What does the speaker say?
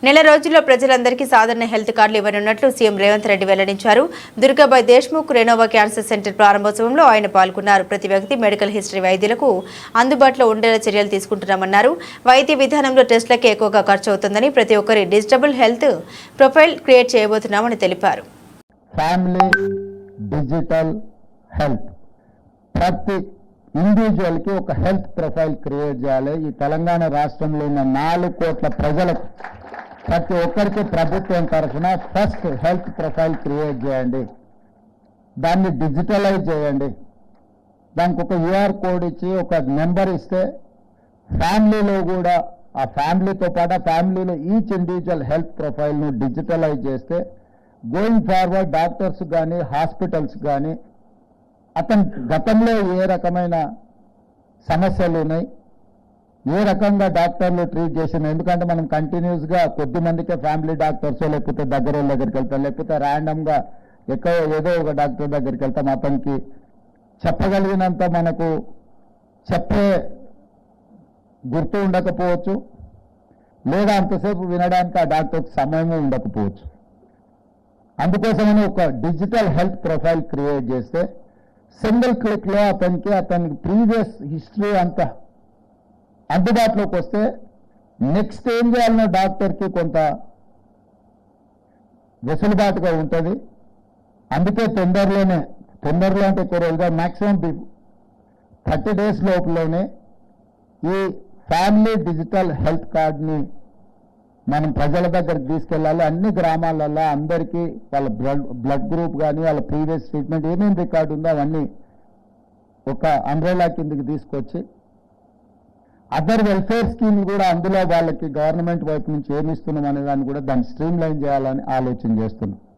నెల రోజుల్లో ప్రజలందరికీ సాధారణ హెల్త్ కార్డులు ఇవ్వనున్నట్లు సీఎం రేవంత్ రెడ్డి వెల్లడించారు. Durgabai Deshmukh Renova cancer centre ప్రారంభోత్సవంలో ఆయన పాల్గొన్నారు. ప్రతి వ్యక్తి మెడికల్ హిస్టరీ వైద్యులకు అందుబాటులో ఉండేలా చర్యలు తీసుకుంటున్నామన్నారు. వైద్య విధానంలో టెస్టులకే ఎక్కువగా ఖర్చు అవుతుందని, ప్రతి ఒక్కరి డిజిటబుల్ హెల్త్ ప్రొఫైల్ క్రియేట్ చేయబోతున్నామని తెలిపారు. ఫ్యామిలీ డిజిటల్ హెల్త్ ప్రతి ఇండివిజువల్ కి ఒక హెల్త్ ప్రొఫైల్ క్రియేట్ చేయాలి. ఈ తెలంగాణ రాష్ట్రంలో ఉన్న 4 కోట్ల ప్రజలకు ప్రతి ఒక్కరికి ప్రభుత్వం తరఫున ఫస్ట్ హెల్త్ ప్రొఫైల్ క్రియేట్ చేయండి, దాన్ని డిజిటలైజ్ చేయండి. దానికి ఒక యూఆర్ కోడ్ ఇచ్చి ఒక నెంబర్ ఇస్తే ఫ్యామిలీలో కూడా ఆ ఫ్యామిలీతో పాటు ఫ్యామిలీలో ఈచ్ ఇండివిజువల్ హెల్త్ ప్రొఫైల్ను డిజిటలైజ్ చేస్తే గోయింగ్ ఫార్వర్డ్ డాక్టర్స్ కానీ హాస్పిటల్స్ కానీ అతను గతంలో ఏ రకమైన సమస్యలు ఉన్నాయి, ఏ రకంగా డాక్టర్లు ట్రీట్ చేసిన, ఎందుకంటే మనం కంటిన్యూస్గా కొద్ది మందికే ఫ్యామిలీ డాక్టర్స్ లేకపోతే దగ్గర దగ్గరికి వెళ్తాం, లేకపోతే ర్యాండమ్గా ఏదో ఒక డాక్టర్ దగ్గరికి వెళ్తాం. అతనికి చెప్పగలిగినంత మనకు చెప్పే గుర్తు ఉండకపోవచ్చు, లేదా అంతసేపు వినడానికి ఆ డాక్టర్కి సమయము ఉండకపోవచ్చు. అందుకోసమని ఒక డిజిటల్ హెల్త్ ప్రొఫైల్ క్రియేట్ చేస్తే సింగిల్ క్లిక్లో అతనికి ప్రీవియస్ హిస్టరీ అంతా అందుబాటులోకి వస్తే నెక్స్ట్ ఏం చేయాలన్న డాక్టర్కి కొంత వెసులుబాటుగా ఉంటుంది. అందుకే తొందరలో అంటే ఎక్కువ రోజుగా మ్యాక్సిమం 30 days లోపులోనే ఈ ఫ్యామిలీ డిజిటల్ హెల్త్ కార్డ్ని మనం ప్రజల దగ్గరికి తీసుకెళ్ళాలి. అన్ని గ్రామాలలో అందరికీ వాళ్ళ బ్లడ్ గ్రూప్ కానీ వాళ్ళ ప్రీవియస్ ట్రీట్మెంట్ ఏమేమి రికార్డు ఉందో అవన్నీ ఒక అంబ్రెలా కిందకి తీసుకొచ్చి అదర్ వెల్ఫేర్ స్కీమ్ కూడా అందులో వాళ్ళకి గవర్నమెంట్ వైపు నుంచి ఏమి ఇస్తున్నాం అనే దాన్ని కూడా దాన్ని స్ట్రీమ్ లైన్ చేయాలని ఆలోచన చేస్తున్నాం.